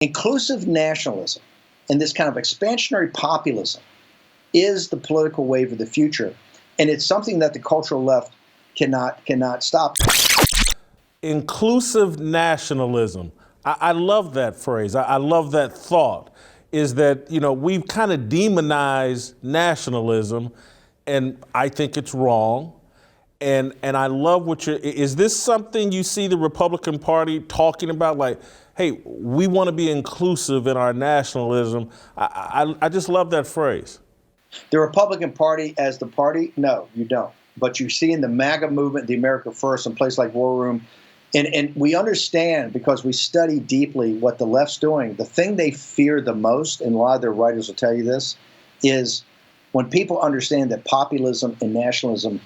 Inclusive nationalism and this kind of expansionary populism is the political wave of the future, and it's something that the cultural left cannot stop. Inclusive nationalism. I love that phrase. I love that thought. Is that, we've kind of demonized nationalism, and I think it's wrong. And I love is this something you see the Republican Party talking about? Like, hey, we want to be inclusive in our nationalism. I just love that phrase. The Republican Party as the party? No, you don't. But you see in the MAGA movement, the America First, and places like War Room, and we understand because we study deeply what the left's doing. The thing they fear the most, and a lot of their writers will tell you this, is when people understand that populism and nationalism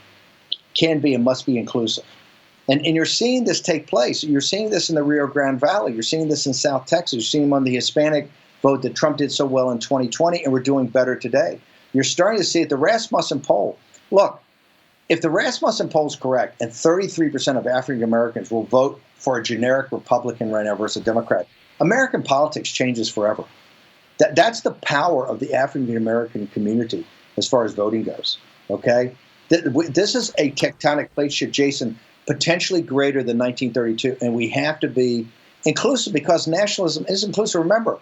can be and must be inclusive. And you're seeing this take place. You're seeing this in the Rio Grande Valley. You're seeing this in South Texas. You're seeing them on the Hispanic vote that Trump did so well in 2020, and we're doing better today. You're starting to see it. The Rasmussen poll. Look, if the Rasmussen poll is correct and 33% of African Americans will vote for a generic Republican right now versus a Democrat, American politics changes forever. That's the power of the African American community as far as voting goes. Okay? This is a tectonic plate shift, Jason, potentially greater than 1932, and we have to be inclusive because nationalism is inclusive. Remember,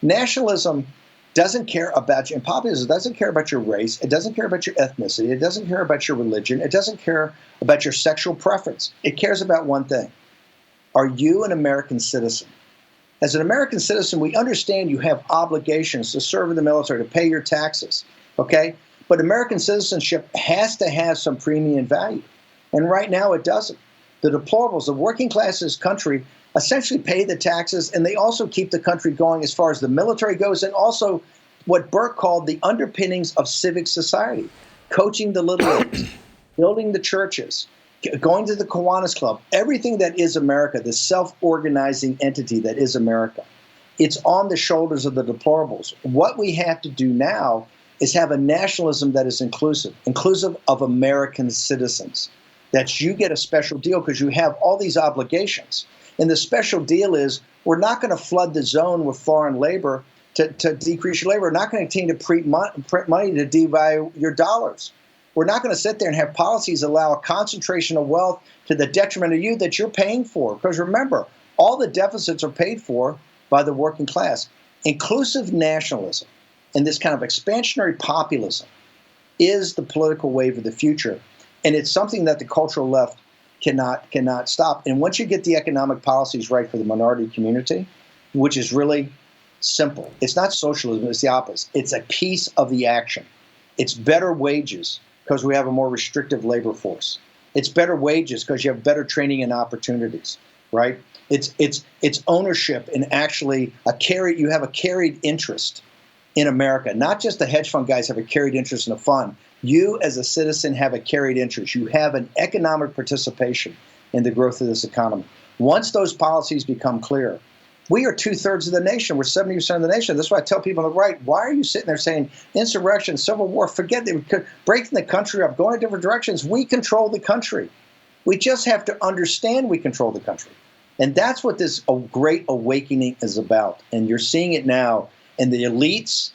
nationalism doesn't care about you, and populism doesn't care about your race, it doesn't care about your ethnicity, it doesn't care about your religion, it doesn't care about your sexual preference. It cares about one thing. Are you an American citizen? As an American citizen, we understand you have obligations to serve in the military, to pay your taxes, okay? But American citizenship has to have some premium value. And right now it doesn't. The deplorables, the working class in this country essentially pay the taxes, and they also keep the country going as far as the military goes, and also what Burke called the underpinnings of civic society, coaching the little leagues, building the churches, going to the Kiwanis Club, everything that is America, the self-organizing entity that is America. It's on the shoulders of the deplorables. What we have to do now is have a nationalism that is inclusive of American citizens, that you get a special deal because you have all these obligations. And the special deal is we're not going to flood the zone with foreign labor to decrease your labor. We're not going to continue to print money to devalue your dollars. We're not going to sit there and have policies that allow a concentration of wealth to the detriment of you that you're paying for. Because remember, all the deficits are paid for by the working class. Inclusive nationalism and this kind of expansionary populism is the political wave of the future. And it's something that the cultural left cannot stop. And once you get the economic policies right for the minority community, which is really simple, it's not socialism, it's the opposite. It's a piece of the action. It's better wages because we have a more restrictive labor force. It's better wages because you have better training and opportunities, right? It's ownership and actually you have a carried interest in America. Not just the hedge fund guys have a carried interest in a fund. You as a citizen have a carried interest. You have an economic participation in the growth of this economy. Once those policies become clear, we are 2/3 of the nation. We're 70% of the nation. That's why I tell people on the right, why are you sitting there saying insurrection, civil war, forget it, breaking the country up, going in different directions. We control the country. We just have to understand we control the country. And that's what this great awakening is about. And you're seeing it now. And the elites,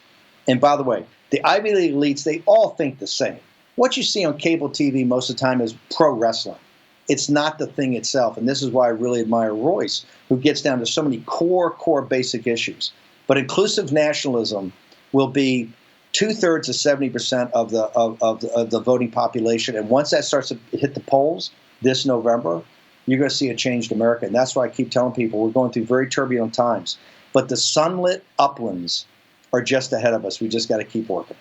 and by the way, the Ivy League elites, they all think the same. What you see on cable TV most of the time is pro wrestling. It's not the thing itself. And this is why I really admire Royce, who gets down to so many core basic issues. But inclusive nationalism will be 2/3 to 70% of the voting population. And once that starts to hit the polls this November, you're going to see a changed America. And that's why I keep telling people we're going through very turbulent times. But the sunlit uplands are just ahead of us. We just got to keep working.